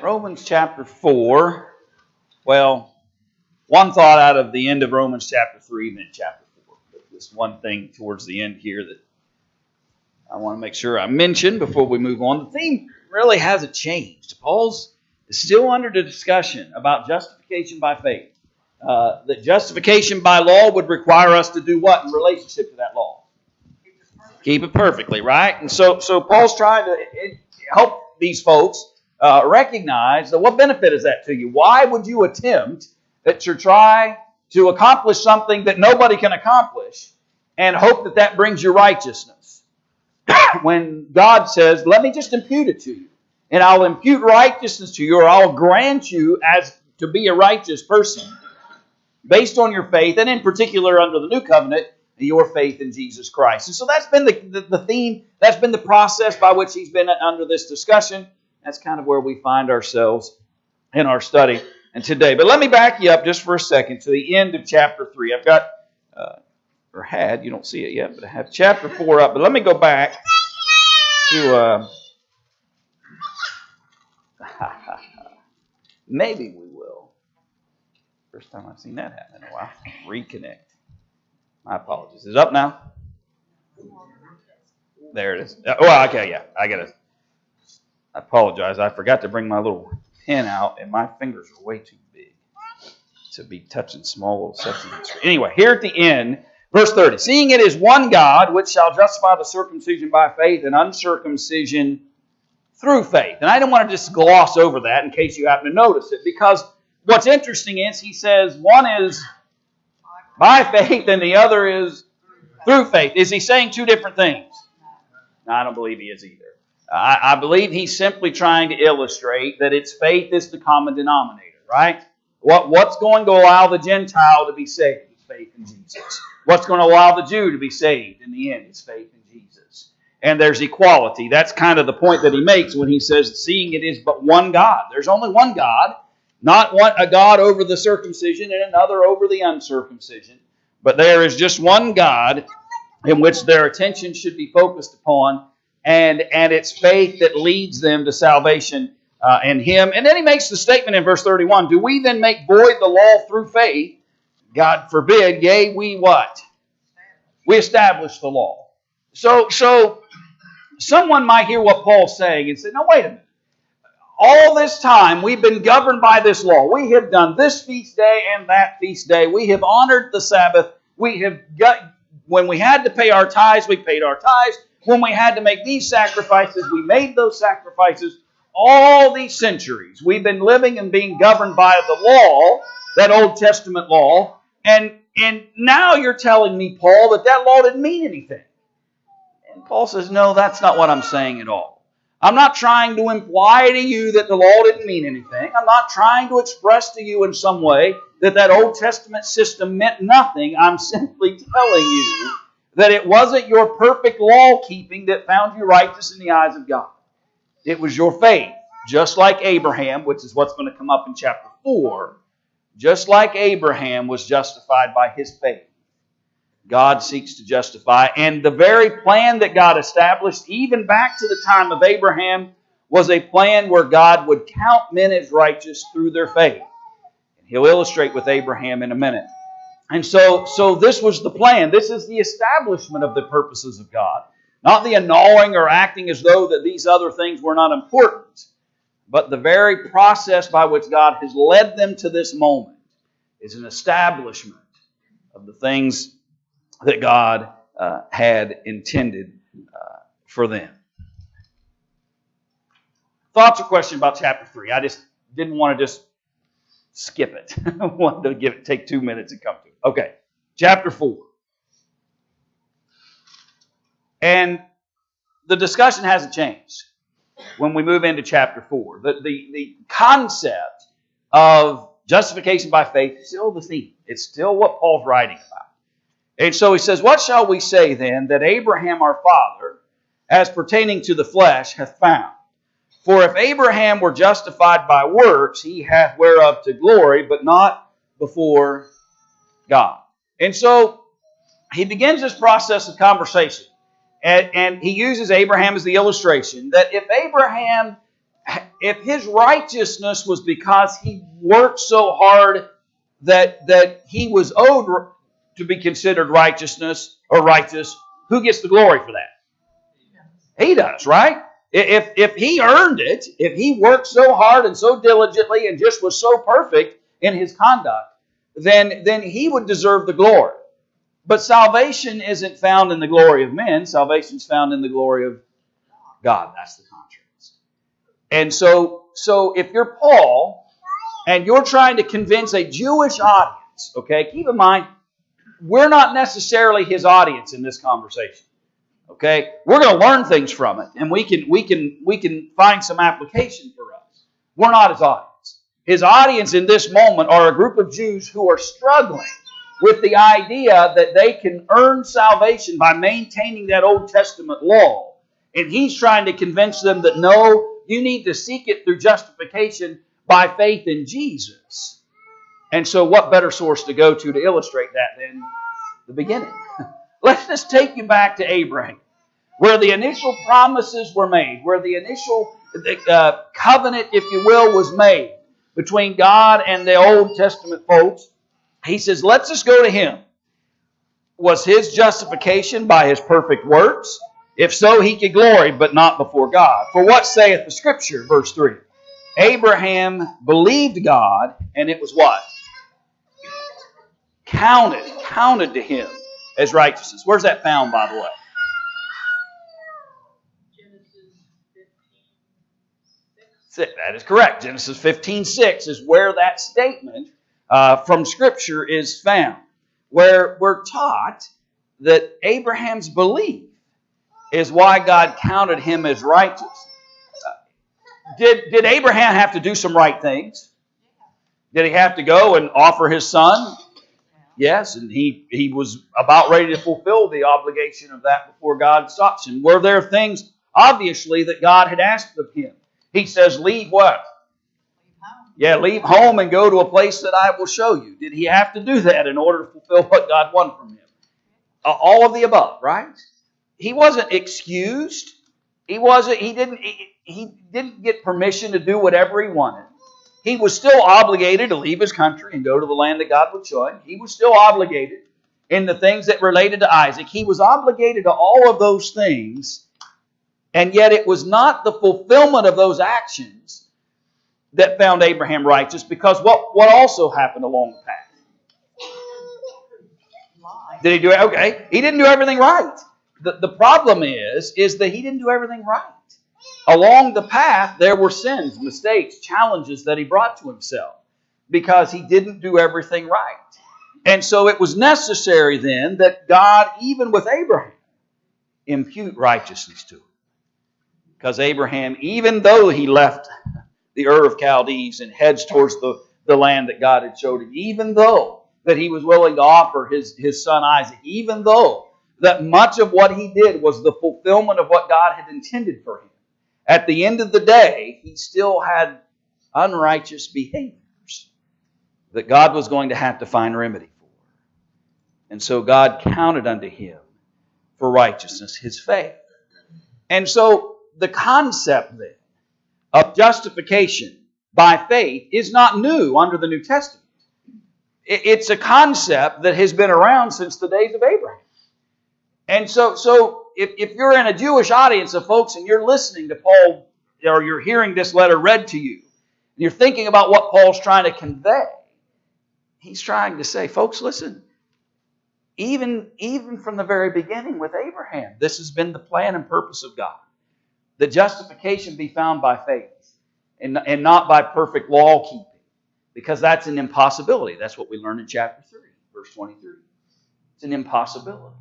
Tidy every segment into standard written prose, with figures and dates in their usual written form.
Romans chapter 4. Well, one thought out of the end of Romans chapter 3 and then chapter 4. But this one thing towards the end here that I want to make sure I mention before we move on. The theme really hasn't changed. Paul's still under the discussion about justification by faith. That justification by law would require us to do what in relationship to that law? Keep it perfectly, right? And so Paul's trying to help these folks recognize that what benefit is that to you? Why would you attempt to try to accomplish something that nobody can accomplish and hope that that brings you righteousness? When God says, let me just impute it to you, and I'll impute righteousness to you, or I'll grant you as to be a righteous person based on your faith, and in particular under the new covenant, your faith in Jesus Christ. And so that's been the theme, that's been the process by which he's been under this discussion. That's kind of where we find ourselves in our study and today. But let me back you up just for a second to the end of chapter 3. I've got, you don't see it yet, but I have chapter 4 up. But let me go back to, maybe we will. First time I've seen that happen in a while. Reconnect. My apologies. Is it up now? There it is. Well, okay, yeah. I apologize. I forgot to bring my little pen out, and my fingers are way too big to be touching small little sections. Anyway, here at the end, verse 30. Seeing it is one God, which shall justify the circumcision by faith and uncircumcision through faith. And I don't want to just gloss over that in case you happen to notice it, because what's interesting is he says one is by faith and the other is through faith. Is he saying two different things? No, I don't believe he is either. I believe he's simply trying to illustrate that its faith is the common denominator, right? What's going to allow the Gentile to be saved? It's faith in Jesus. What's going to allow the Jew to be saved in the end? It's faith in Jesus. And there's equality. That's kind of the point that he makes when he says, seeing it is but one God. There's only one God, not a God over the circumcision and another over the uncircumcision. But there is just one God in which their attention should be focused upon, and it's faith that leads them to salvation in Him. And then he makes the statement in verse 31, do we then make void the law through faith? God forbid, yea, we what? We establish the law. So someone might hear what Paul's saying and say, no, wait a minute. All this time we've been governed by this law. We have done this feast day and that feast day. We have honored the Sabbath. We have when we had to pay our tithes, we paid our tithes. When we had to make these sacrifices, we made those sacrifices. All these centuries, we've been living and being governed by the law, that Old Testament law. And now you're telling me, Paul, that law didn't mean anything. And Paul says, no, that's not what I'm saying at all. I'm not trying to imply to you that the law didn't mean anything. I'm not trying to express to you in some way that Old Testament system meant nothing. I'm simply telling you that it wasn't your perfect law-keeping that found you righteous in the eyes of God. It was your faith. Just like Abraham, which is what's going to come up in chapter 4, just like Abraham was justified by his faith, God seeks to justify. And the very plan that God established, even back to the time of Abraham, was a plan where God would count men as righteous through their faith. And he'll illustrate with Abraham in a minute. And so this was the plan. This is the establishment of the purposes of God. Not the annulling or acting as though that these other things were not important. But the very process by which God has led them to this moment is an establishment of the things that God had intended for them. Thoughts or questions about chapter 3? I just didn't want to just skip it. I wanted to take 2 minutes and come to it. Okay, chapter 4. And the discussion hasn't changed when we move into chapter 4. The concept of justification by faith is still the theme. It's still what Paul's writing about. And so he says, what shall we say then that Abraham our father, as pertaining to the flesh, hath found? For if Abraham were justified by works, he hath whereof to glory, but not before God. And so he begins this process of conversation. And he uses Abraham as the illustration that if Abraham if his righteousness was because he worked so hard that he was owed to be considered righteousness or righteous, who gets the glory for that? He does, right? If he earned it, if he worked so hard and so diligently and just was so perfect in his conduct, then he would deserve the glory. But salvation isn't found in the glory of men. Salvation is found in the glory of God. That's the contrast. And so if you're Paul and you're trying to convince a Jewish audience, okay, keep in mind, we're not necessarily his audience in this conversation. Okay? We're going to learn things from it, and we can find some application for us. We're not his audience. His audience in this moment are a group of Jews who are struggling with the idea that they can earn salvation by maintaining that Old Testament law. And he's trying to convince them that no, you need to seek it through justification by faith in Jesus. And so what better source to go to illustrate that than the beginning? Let's just take you back to Abraham, where the initial promises were made, where the initial covenant, if you will, was made between God and the Old Testament folks. He says, let's just go to him. Was his justification by his perfect works? If so, he could glory, but not before God. For what saith the Scripture? Verse 3. Abraham believed God, and it was what? Counted to him as righteousness. Where's that found, by the way? That is correct. Genesis 15:6 is where that statement from Scripture is found, where we're taught that Abraham's belief is why God counted him as righteous. Did Abraham have to do some right things? Did he have to go and offer his son? Yes, and he was about ready to fulfill the obligation of that before God stops him. Were there things, obviously, that God had asked of him? He says, leave what? Yeah, leave home and go to a place that I will show you. Did he have to do that in order to fulfill what God wanted from him? All of the above, right? He wasn't excused. He didn't get permission to do whatever he wanted. He was still obligated to leave his country and go to the land that God would show him. He was still obligated in the things that related to Isaac. He was obligated to all of those things, and yet it was not the fulfillment of those actions that found Abraham righteous, because what also happened along the path? Did he do it? Okay, he didn't do everything right. The problem is that he didn't do everything right. Along the path, there were sins, mistakes, challenges that he brought to himself because he didn't do everything right. And so it was necessary then that God, even with Abraham, impute righteousness to him. Because Abraham, even though he left the Ur of Chaldees and heads towards the land that God had showed him, even though that he was willing to offer his son Isaac, even though that much of what he did was the fulfillment of what God had intended for him, at the end of the day, he still had unrighteous behaviors that God was going to have to find remedy for. And so God counted unto him for righteousness his faith. And so the concept then of justification by faith is not new under the New Testament. It's a concept that has been around since the days of Abraham. And so if you're in a Jewish audience of folks and you're listening to Paul, or you're hearing this letter read to you, and you're thinking about what Paul's trying to convey, he's trying to say, folks, listen, even from the very beginning with Abraham, this has been the plan and purpose of God. That justification be found by faith and not by perfect law keeping, because that's an impossibility. That's what we learn in chapter 3, verse 23. It's an impossibility.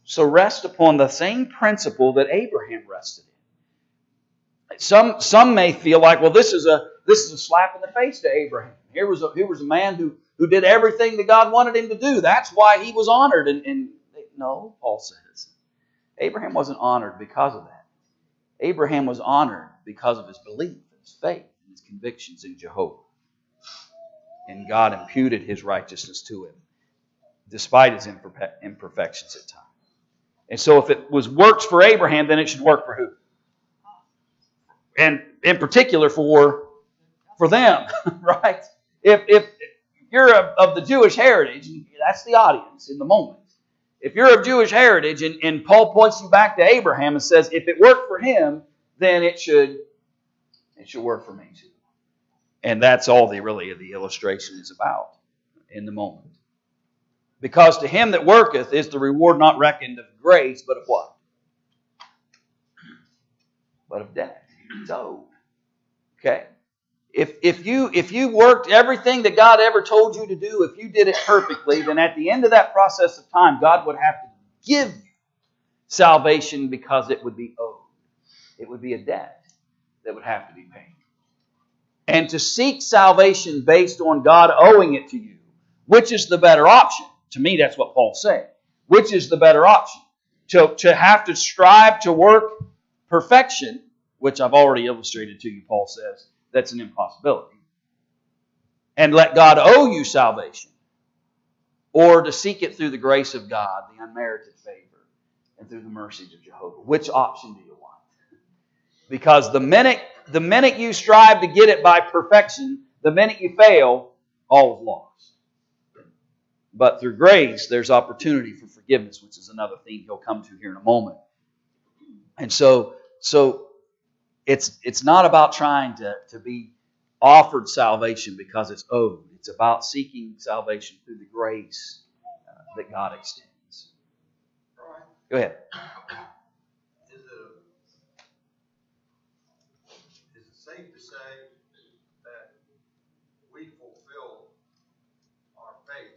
So rest upon the same principle that Abraham rested in. Some may feel like, well, this is a slap in the face to Abraham. Here was a man who did everything that God wanted him to do. That's why he was honored. And no, Paul says, Abraham wasn't honored because of that. Abraham was honored because of his belief, his faith, and his convictions in Jehovah. And God imputed his righteousness to him, despite his imperfections at times. And so if it was works for Abraham, then it should work for who? and in particular for them, right? If you're of the Jewish heritage, that's the audience in the moment. If you're of Jewish heritage, and Paul points you back to Abraham and says, if it worked for him, then it should work for me too. And that's all the illustration is about in the moment. Because to him that worketh is the reward not reckoned of grace, but of what? But of debt. It's owed. Okay? If you worked everything that God ever told you to do, if you did it perfectly, then at the end of that process of time, God would have to give you salvation because it would be owed. It would be a debt that would have to be paid. And to seek salvation based on God owing it to you, which is the better option? To me, that's what Paul's saying. Which is the better option? To have to strive to work perfection, which I've already illustrated to you, Paul says, that's an impossibility. And let God owe you salvation. Or to seek it through the grace of God, the unmerited favor, and through the mercies of Jehovah. Which option do you want? Because the minute you strive to get it by perfection, the minute you fail, all is lost. But through grace, there's opportunity for forgiveness, which is another theme he'll come to here in a moment. And so it's not about trying to be offered salvation because it's owed. It's about seeking salvation through the grace that God extends. Right. Go ahead. Is it safe to say that we fulfill our faith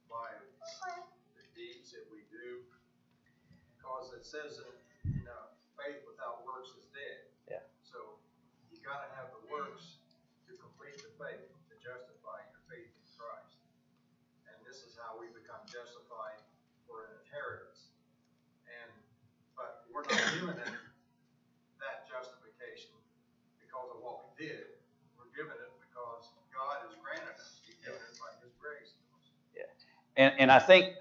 by the deeds that we do? Because it says that, faith without works is dead. Yeah. So you got to have the works to complete the faith, to justify your faith in Christ. And this is how we become justified for an inheritance. But we're not given that justification because of what we did. We're given it because God has granted us. He's given it by His grace. Yeah. And I think,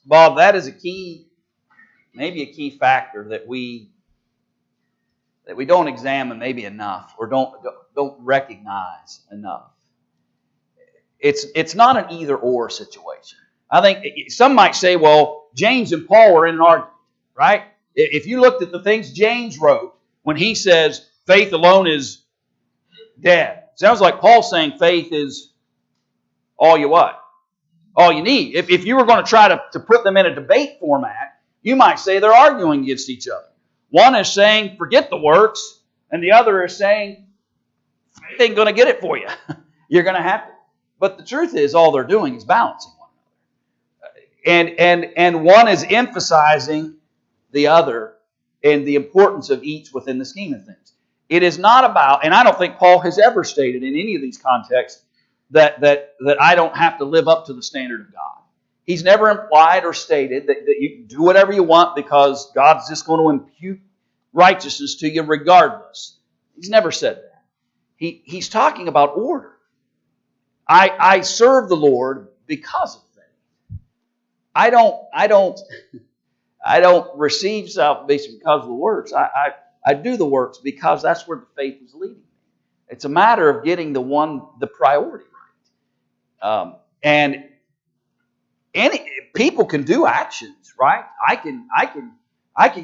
Bob, that is maybe a key factor that we don't examine maybe enough, or don't recognize enough. It's not an either-or situation. I think some might say, well, James and Paul are in an argument, right? If you looked at the things James wrote when he says faith alone is dead, sounds like Paul's saying faith is all you what? All you need. If you were going to try to put them in a debate format, you might say they're arguing against each other. One is saying, forget the works, and the other is saying, faith ain't going to get it for you. You're going to have to. But the truth is, all they're doing is balancing one another. And one is emphasizing the other and the importance of each within the scheme of things. It is not about, and I don't think Paul has ever stated in any of these contexts, that I don't have to live up to the standard of God. He's never implied or stated that you can do whatever you want because God's just going to impute righteousness to you regardless. He's never said that. He's talking about order. I serve the Lord because of faith. I don't receive salvation because of the works. I do the works because that's where the faith is leading me. It's a matter of getting the priority right. And people can do actions, right? I can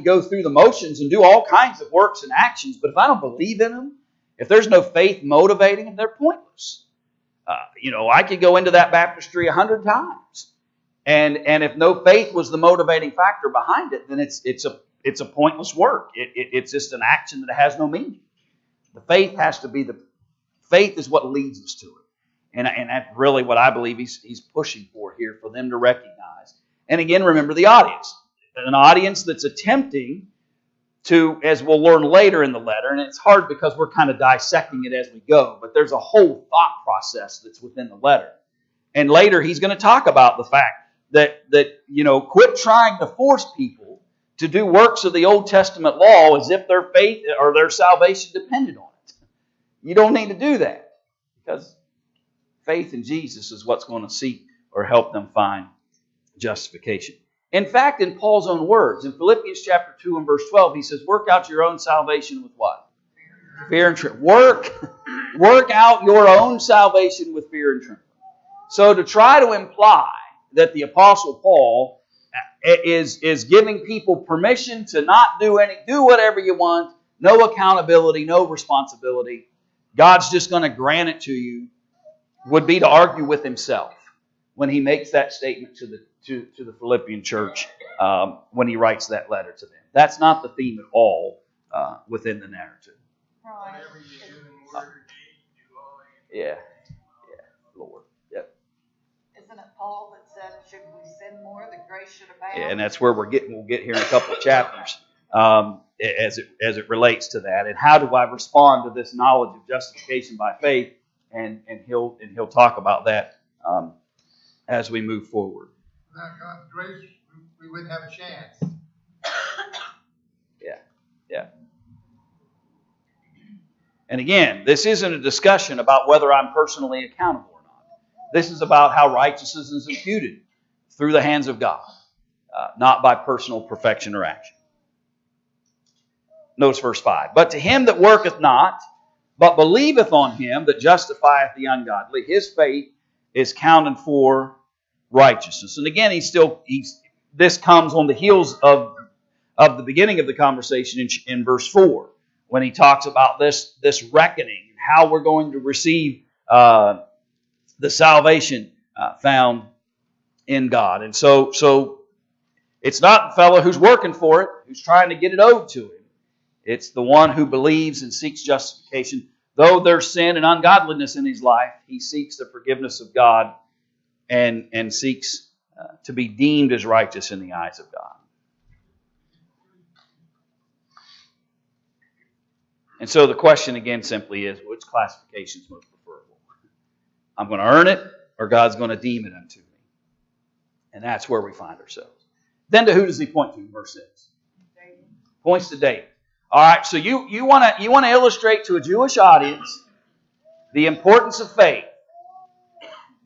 go through the motions and do all kinds of works and actions, but if I don't believe in them, if there's no faith motivating them, they're pointless. I could go into that baptistry 100 times, and if no faith was the motivating factor behind it, then it's a pointless work. It's just an action that has no meaning. The faith has to be faith is what leads us to it. And that's really what I believe he's pushing for here, for them to recognize. And again, remember the audience. An audience that's attempting to, as we'll learn later in the letter, and it's hard because we're kind of dissecting it as we go, but there's a whole thought process that's within the letter. And later he's going to talk about the fact that quit trying to force people to do works of the Old Testament law as if their faith or their salvation depended on it. You don't need to do that, because faith in Jesus is what's going to seek or help them find justification. In fact, in Paul's own words, in Philippians chapter 2 and verse 12, he says, work out your own salvation with what? Fear and trembling. Work out your own salvation with fear and trembling. So to try to imply that the Apostle Paul is giving people permission to not do whatever you want, no accountability, no responsibility, God's just going to grant it to you, would be to argue with himself when he makes that statement to the Philippian church when he writes that letter to them. That's not the theme at all within the narrative. Right. Whatever you do in word or deed, do all in. Yeah, Lord. Yep. Isn't it Paul that said, should we sin more, the grace should abound? Yeah, and that's where we'll get here in a couple of chapters as it relates to that. And how do I respond to this knowledge of justification by faith? And he'll talk about that as we move forward. Without God's grace, we wouldn't have a chance. Yeah. And again, this isn't a discussion about whether I'm personally accountable or not. This is about how righteousness is imputed through the hands of God, not by personal perfection or action. Notice verse 5. But to him that worketh not, but believeth on him that justifieth the ungodly, his faith is counted for righteousness. And again, this comes on the heels of the beginning of the conversation in verse 4, when he talks about this reckoning and how we're going to receive the salvation found in God. And so it's not the fellow who's working for it, who's trying to get it owed to him. It's the one who believes and seeks justification. Though there's sin and ungodliness in his life, he seeks the forgiveness of God and seeks to be deemed as righteous in the eyes of God. And so the question again simply is, which classification is most preferable? I'm going to earn it, or God's going to deem it unto me? And that's where we find ourselves. Then to who does he point to in verse 6? David. Points to David. All right, so you want to illustrate to a Jewish audience the importance of faith.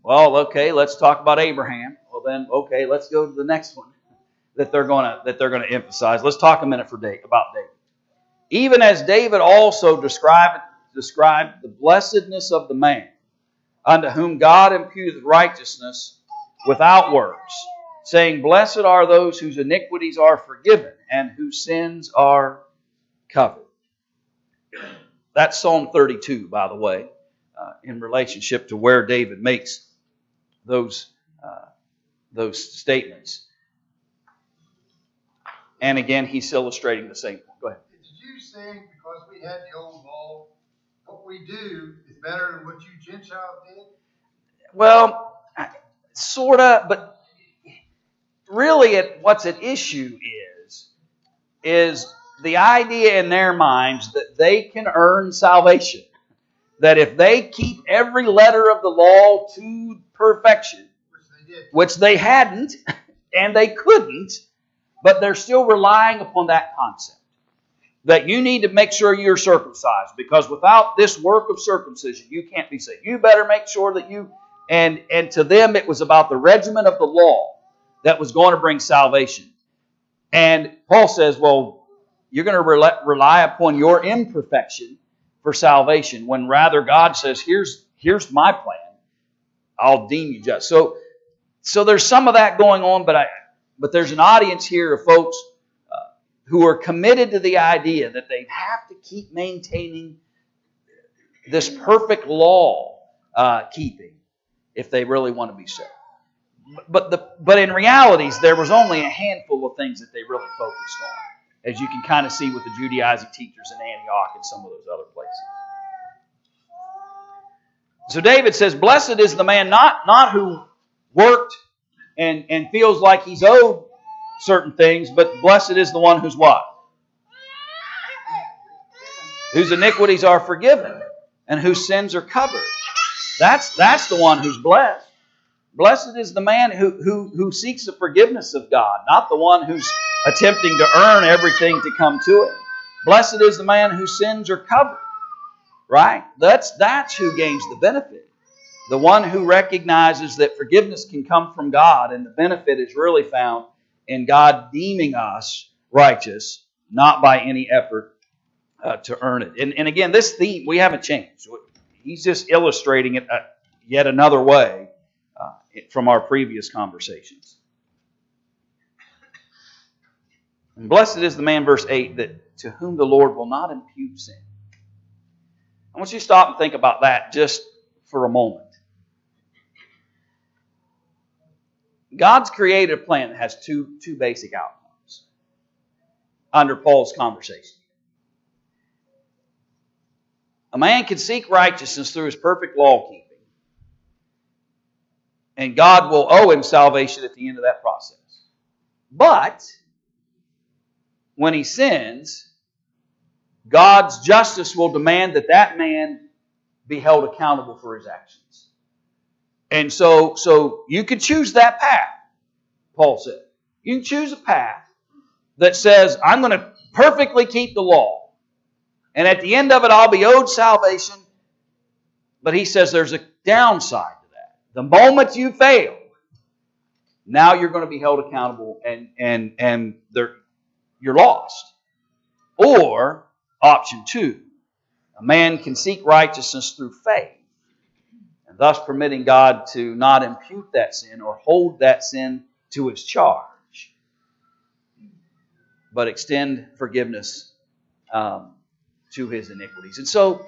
Well, okay, let's talk about Abraham. Well, then, okay, let's go to the next one that they're going to emphasize. Let's talk a minute about David. Even as David also described the blessedness of the man, unto whom God imputeth righteousness without works, saying, Blessed are those whose iniquities are forgiven, and whose sins are covered. That's Psalm 32, by the way, in relationship to where David makes those statements. And again, he's illustrating the same point. Go ahead. Did you saying because we had the old law, what we do is better than what you Gentiles did? Well, sort of, but really what's at issue is the idea in their minds that they can earn salvation. That if they keep every letter of the law to perfection, which they hadn't, and they couldn't, but they're still relying upon that concept. That you need to make sure you're circumcised, because without this work of circumcision, you can't be saved. You better make sure that you... And to them, it was about the regimen of the law that was going to bring salvation. And Paul says, well, you're going to rely upon your imperfection for salvation, when rather God says, here's my plan. I'll deem you just. So there's some of that going on, but there's an audience here of folks who are committed to the idea that they have to keep maintaining this perfect law keeping if they really want to be saved. But in realities, there was only a handful of things that they really focused on, as you can kind of see with the Judaizing teachers in Antioch and some of those other places. So David says, Blessed is the man not who worked and feels like he's owed certain things, but blessed is the one who's what? Whose iniquities are forgiven and whose sins are covered. That's the one who's blessed. Blessed is the man who seeks the forgiveness of God, not the one who's attempting to earn everything to come to him. Blessed is the man whose sins are covered. Right? That's who gains the benefit. The one who recognizes that forgiveness can come from God, and the benefit is really found in God deeming us righteous, not by any effort to earn it. And again, this theme, we haven't changed. He's just illustrating it yet another way from our previous conversations. And blessed is the man, verse 8, that to whom the Lord will not impute sin. I want you to stop and think about that just for a moment. God's created a plan that has two basic outcomes under Paul's conversation. A man can seek righteousness through his perfect law keeping, and God will owe him salvation at the end of that process. But when he sins, God's justice will demand that that man be held accountable for his actions. And so you can choose that path, Paul said. You can choose a path that says, I'm going to perfectly keep the law. And at the end of it, I'll be owed salvation. But he says there's a downside to that. The moment you fail, now you're going to be held accountable and you're lost. Or, option 2, a man can seek righteousness through faith, and thus permitting God to not impute that sin or hold that sin to his charge, but extend forgiveness to his iniquities. And so,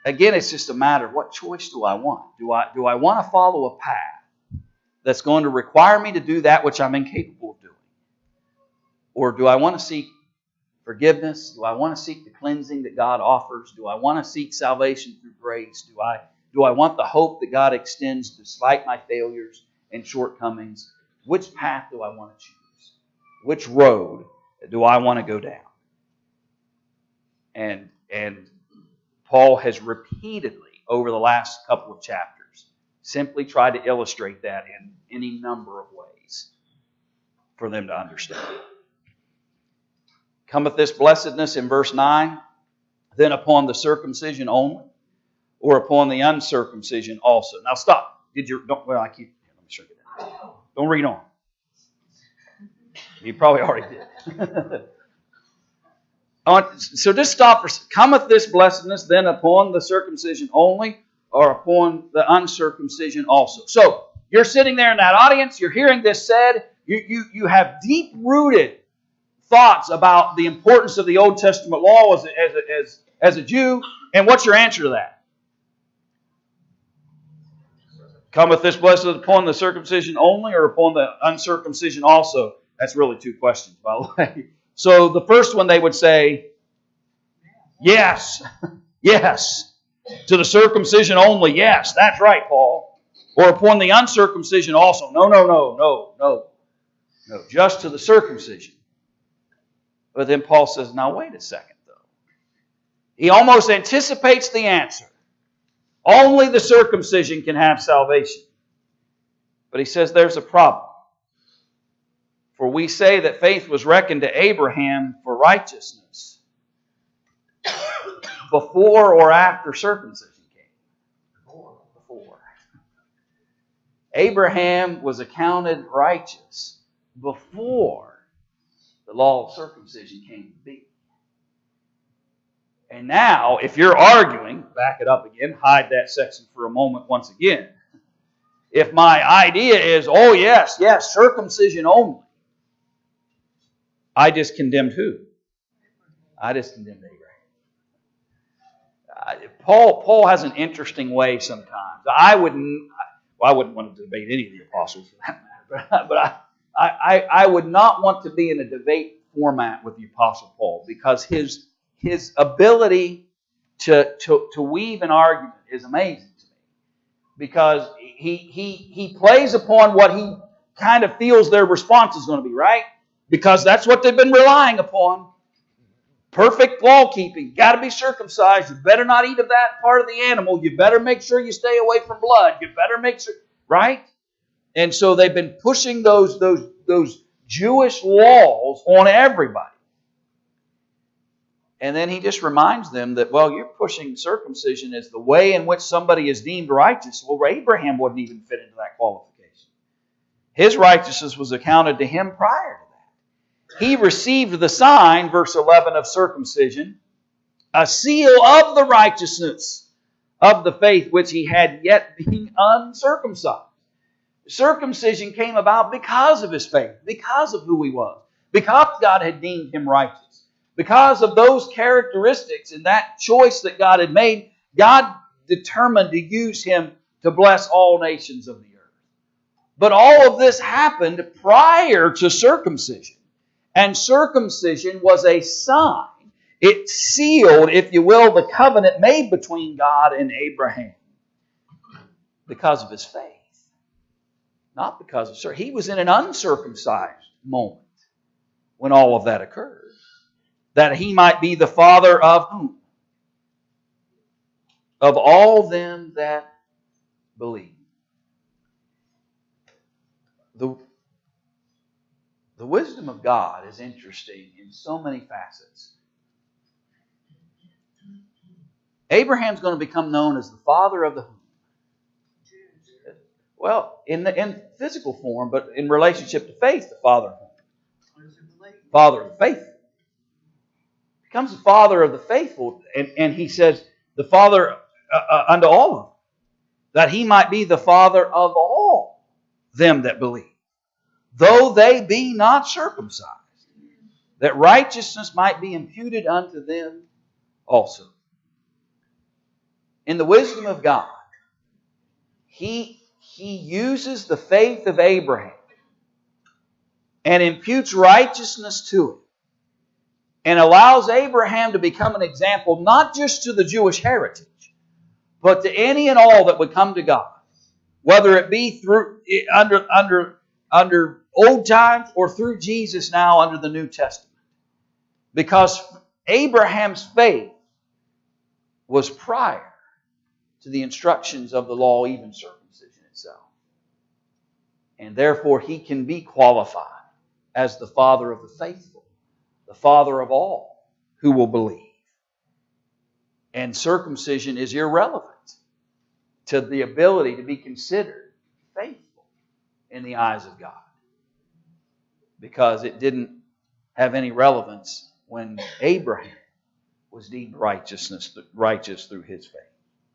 again, it's just a matter of what choice do I want? Do I want to follow a path that's going to require me to do that which I'm incapable of doing? Or do I want to seek forgiveness? Do I want to seek the cleansing that God offers? Do I want to seek salvation through grace? Do I want the hope that God extends despite my failures and shortcomings? Which path do I want to choose? Which road do I want to go down? And Paul has repeatedly, over the last couple of chapters, simply tried to illustrate that in any number of ways for them to understand. Cometh this blessedness in verse 9, then upon the circumcision only, or upon the uncircumcision also. Now stop. Let me show you that. Don't read on. You probably already did. So just stop. Cometh this blessedness then upon the circumcision only, or upon the uncircumcision also. So you're sitting there in that audience. You're hearing this said. You have deep-rooted thoughts about the importance of the Old Testament law as a Jew. And what's your answer to that? Cometh this blessing upon the circumcision only, or upon the uncircumcision also? That's really 2 questions, by the way. So the first one they would say, yes, yes. To the circumcision only, yes, that's right, Paul. Or upon the uncircumcision also. No. Just to the circumcision. But then Paul says, now wait a second, though. He almost anticipates the answer. Only the circumcision can have salvation. But he says there's a problem. For we say that faith was reckoned to Abraham for righteousness before or after circumcision came? Before. Abraham was accounted righteous before the law of circumcision came to be. And now, if you're arguing, back it up again, hide that section for a moment once again. If my idea is, oh yes, circumcision only, I just condemned who? I just condemned Abraham. Paul has an interesting way sometimes. I wouldn't want to debate any of the apostles for that matter, but I would not want to be in a debate format with the Apostle Paul, because his ability to weave an argument is amazing to me. Because he plays upon what he kind of feels their response is going to be, right? Because that's what they've been relying upon. Perfect law keeping. Got to be circumcised. You better not eat of that part of the animal. You better make sure you stay away from blood. You better make sure, right? And so they've been pushing those Jewish laws on everybody. And then he just reminds them that, well, you're pushing circumcision as the way in which somebody is deemed righteous. Well, Abraham wouldn't even fit into that qualification. His righteousness was accounted to him prior to that. He received the sign, verse 11, of circumcision a seal of the righteousness of the faith which he had yet being uncircumcised. Circumcision came about because of his faith, because of who he was, because God had deemed him righteous, because of those characteristics and that choice that God had made. God determined to use him to bless all nations of the earth. But all of this happened prior to circumcision. And circumcision was a sign. It sealed, if you will, the covenant made between God and Abraham because of his faith. Not because of circumcision. He was in an uncircumcised moment when all of that occurred. That he might be the father of whom? Of all them that believe. The wisdom of God is interesting in so many facets. Abraham's going to become known as the father of the whom? Well, in physical form, but in relationship to faith, the father of whom? Father of the faithful. Becomes the father of the faithful, and he says, the father unto all of them, that he might be the father of all them that believe, though they be not circumcised, that righteousness might be imputed unto them also. In the wisdom of God, He uses the faith of Abraham and imputes righteousness to it, and allows Abraham to become an example not just to the Jewish heritage, but to any and all that would come to God, whether it be through under old times or through Jesus now under the New Testament. Because Abraham's faith was prior to the instructions of the law, even circumcision itself. And therefore he can be qualified as the father of the faithful, the father of all who will believe. And circumcision is irrelevant to the ability to be considered faithful in the eyes of God, because it didn't have any relevance when Abraham was deemed righteous through his faith.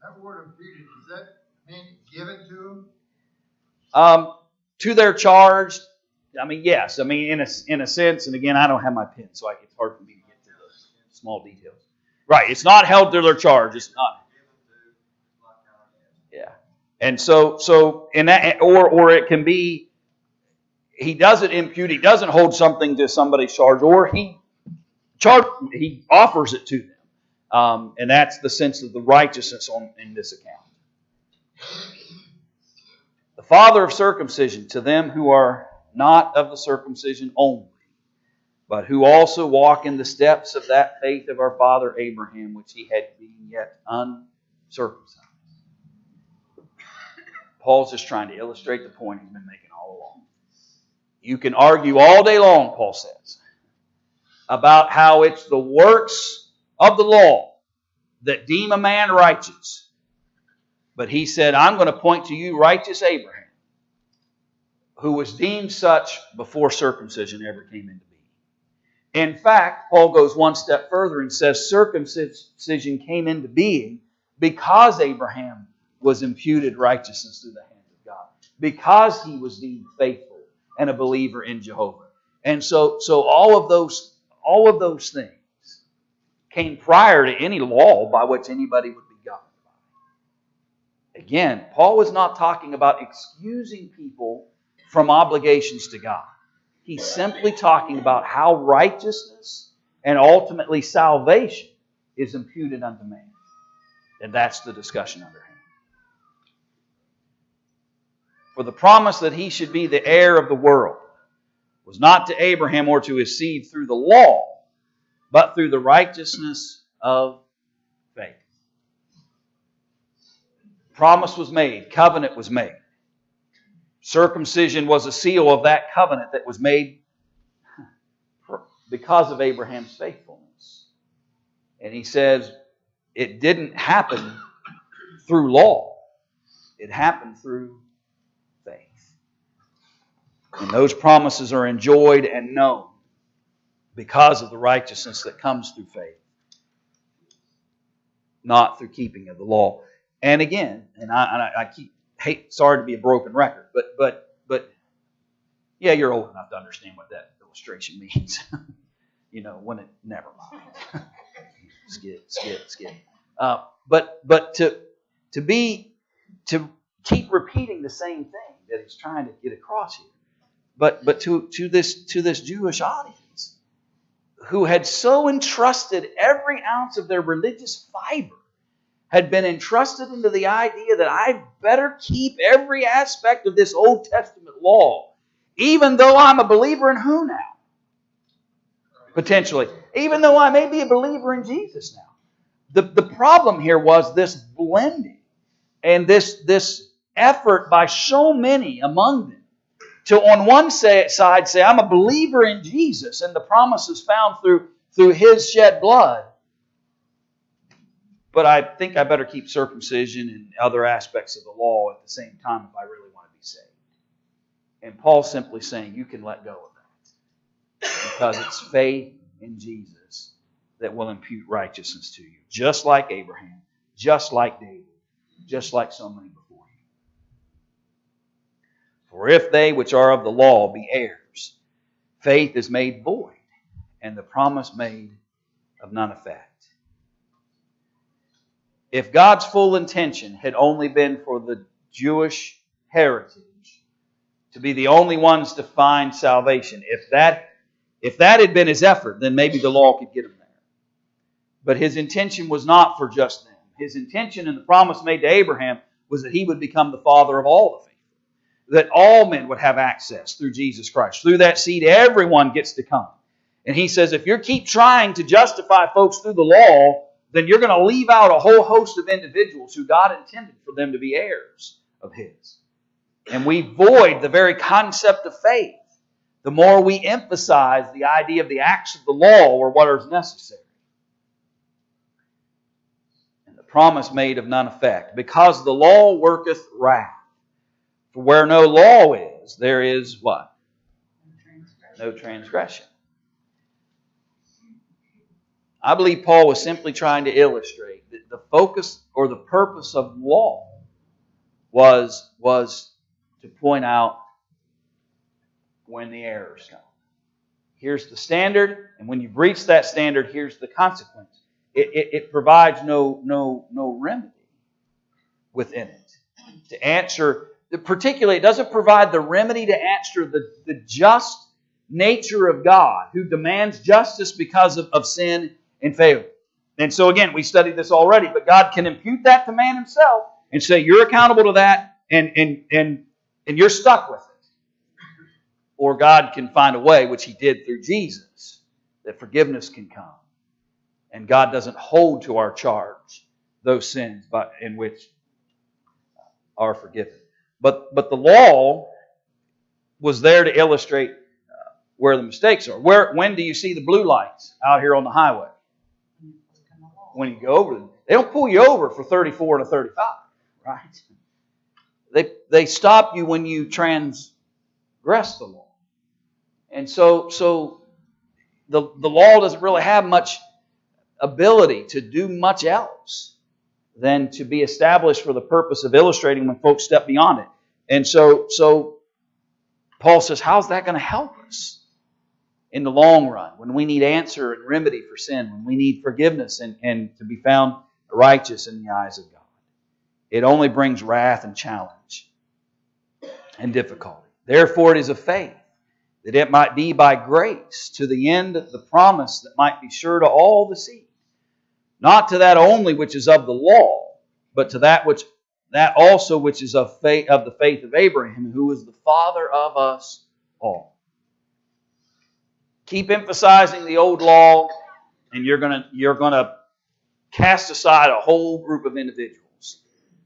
That word imputed, does that mean given to them? To their charge, yes. In a sense, and again, I don't have my pen, so it's hard for me to get to the small details. Right, it's not held to their charge. It's not. Yeah, and so in that, or it can be, he doesn't impute, he doesn't hold something to somebody's charge, or he offers it to them, and that's the sense of the righteousness in this account. The father of circumcision to them who are not of the circumcision only, but who also walk in the steps of that faith of our father Abraham, which he had been yet uncircumcised. Paul's just trying to illustrate the point he's been making all along. You can argue all day long, Paul says, about how it's the works of the law that deem a man righteous. But he said, I'm going to point to you, righteous Abraham, who was deemed such before circumcision ever came into being. In fact, Paul goes one step further and says circumcision came into being because Abraham was imputed righteousness through the hand of God, because he was deemed faithful and a believer in Jehovah. And so all of those things came prior to any law by which anybody would be governed by. Again, Paul was not talking about excusing people from obligations to God. He's simply talking about how righteousness and ultimately salvation is imputed unto man. And that's the discussion under him. For the promise that he should be the heir of the world was not to Abraham or to his seed through the law, but through the righteousness of faith. Promise was made, covenant was made. Circumcision was a seal of that covenant that was made because of Abraham's faithfulness. And he says it didn't happen through law. It happened through faith. And those promises are enjoyed and known because of the righteousness that comes through faith. not through keeping of the law. And again, and I sorry to be a broken record, but yeah, you're old enough to understand what that illustration means. When it, never mind. skip. But to keep repeating the same thing that he's trying to get across here, but to this Jewish audience who had so entrusted every ounce of their religious fiber, had been entrusted into the idea that I better keep every aspect of this Old Testament law, even though I'm a believer in who now? Potentially. Even though I may be a believer in Jesus now. The problem here was this blending and this effort by so many among them to on one side say, I'm a believer in Jesus and the promises found through His shed blood, but I think I better keep circumcision and other aspects of the law at the same time if I really want to be saved. And Paul's simply saying you can let go of that because it's faith in Jesus that will impute righteousness to you. Just like Abraham, just like David, just like so many before you. For if they which are of the law be heirs, faith is made void, and the promise made of none effect. If God's full intention had only been for the Jewish heritage to be the only ones to find salvation, if that had been His effort, then maybe the law could get them there. But His intention was not for just them. His intention and the promise made to Abraham was that he would become the father of all the faithful. That all men would have access through Jesus Christ. Through that seed, everyone gets to come. And He says, if you keep trying to justify folks through the law, then you're going to leave out a whole host of individuals who God intended for them to be heirs of His. And we void the very concept of faith the more we emphasize the idea of the acts of the law or what is necessary. And the promise made of none effect. Because the law worketh wrath. For where no law is, there is what? No transgression. I believe Paul was simply trying to illustrate that the focus or the purpose of law was to point out when the errors come. Here's the standard, and when you've reached that standard, here's the consequence. It provides no remedy within it. To answer, particularly, it doesn't provide the remedy to answer the just nature of God, who demands justice because of sin and failure. And so again, we studied this already, but God can impute that to man himself and say, you're accountable to that, and you're stuck with it. Or God can find a way, which He did through Jesus, that forgiveness can come. And God doesn't hold to our charge those sins in which are forgiven. But the law was there to illustrate where the mistakes are. When do you see the blue lights out here on the highway? When you go over them. They don't pull you over for 34 and a 35, right? They stop you when you transgress the law. And so the law doesn't really have much ability to do much else than to be established for the purpose of illustrating when folks step beyond it. And so Paul says, how's that going to help us in the long run when we need answer and remedy for sin, when we need forgiveness and to be found righteous in the eyes of God? It only brings wrath and challenge and difficulty. Therefore it is of faith, that it might be by grace, to the end of the promise that might be sure to all the seed. Not to that only which is of the law, but to that also which is of the faith of Abraham, who is the father of us all. Keep emphasizing the old law, and you're gonna cast aside a whole group of individuals.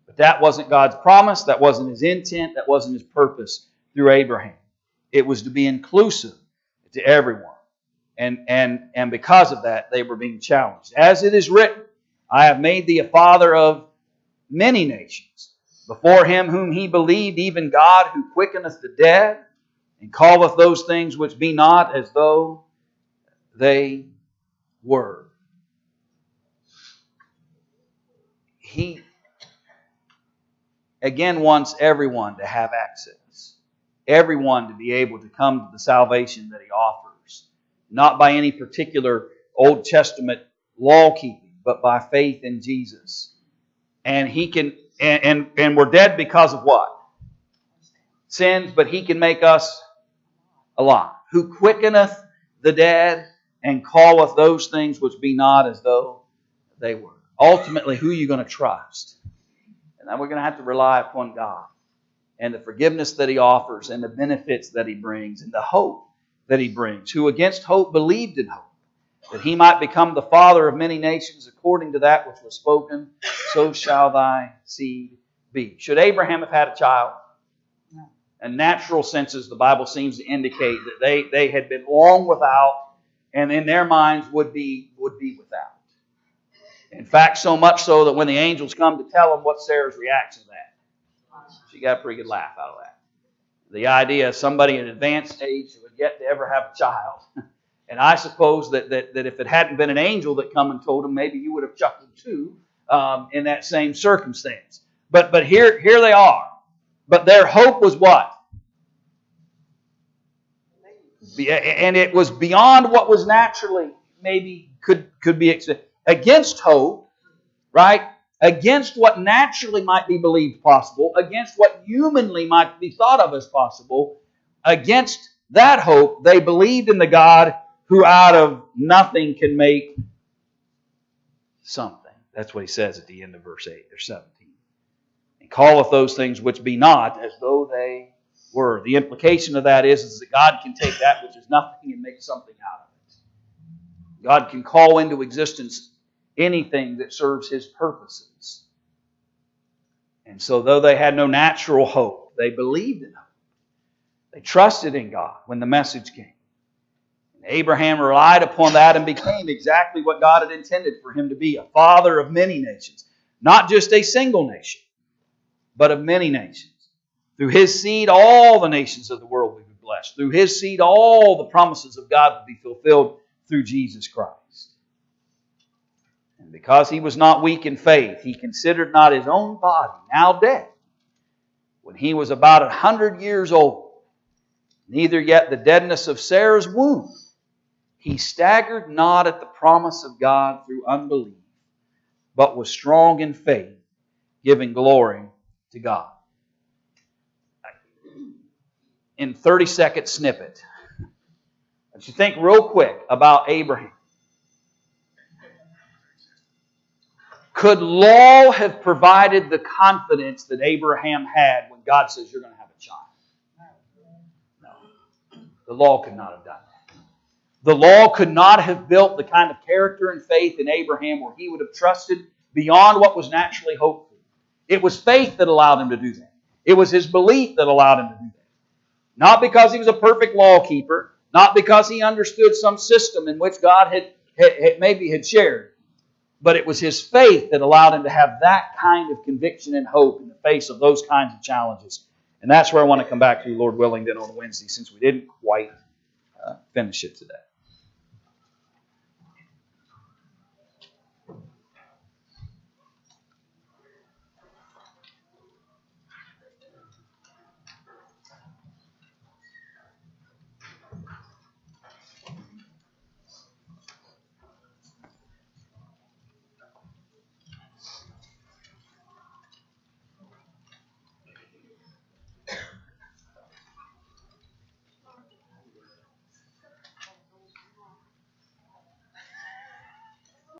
But that wasn't God's promise, that wasn't His intent, that wasn't His purpose through Abraham. It was to be inclusive to everyone. And because of that, they were being challenged. As it is written, I have made thee a father of many nations, before Him whom he believed, even God, who quickeneth the dead, and calleth those things which be not as though they were. He, again, wants everyone to have access. Everyone to be able to come to the salvation that He offers. Not by any particular Old Testament law keeping, but by faith in Jesus. And He can, and we're dead because of what? Sins, but He can make us alive. Who quickeneth the dead and calleth those things which be not as though they were. Ultimately, who are you going to trust? And then we're going to have to rely upon God and the forgiveness that He offers and the benefits that He brings and the hope that He brings. Who against hope believed in hope, that He might become the father of many nations according to that which was spoken, so shall thy seed be. Should Abraham have had a child? No. In natural senses, the Bible seems to indicate that they had been long without, and in their minds would be without. In fact, so much so that when the angels come to tell them, what's Sarah's reaction to that? She got a pretty good laugh out of that. The idea of somebody in advanced age who had yet to ever have a child. And I suppose that if it hadn't been an angel that come and told them, maybe you would have chuckled too in that same circumstance. But here they are. But their hope was what? And it was beyond what was naturally maybe could be expected. Against hope, right? Against what naturally might be believed possible, against what humanly might be thought of as possible, against that hope, they believed in the God who out of nothing can make something. That's what He says at the end of verse 8 or 17. And calleth those things which be not as though they were. The implication of that is that God can take that which is nothing and make something out of it. God can call into existence anything that serves His purposes. And so though they had no natural hope, they believed in hope. They trusted in God when the message came. And Abraham relied upon that and became exactly what God had intended for him to be, a father of many nations. Not just a single nation, but of many nations. Through his seed, all the nations of the world will be blessed. Through his seed, all the promises of God will be fulfilled through Jesus Christ. And because he was not weak in faith, he considered not his own body, now dead, when he was about 100 years old, neither yet the deadness of Sarah's womb. He staggered not at the promise of God through unbelief, but was strong in faith, giving glory to God. In 30-second snippet, let's you think real quick about Abraham. Could law have provided the confidence that Abraham had when God says you're going to have a child? No. The law could not have done that. The law could not have built the kind of character and faith in Abraham where he would have trusted beyond what was naturally hoped for. It was faith that allowed him to do that. It was his belief that allowed him to do that. Not because he was a perfect law keeper, not because he understood some system in which God had shared, but it was his faith that allowed him to have that kind of conviction and hope in the face of those kinds of challenges. And that's where I want to come back to, Lord willing, then on Wednesday, since we didn't quite finish it today.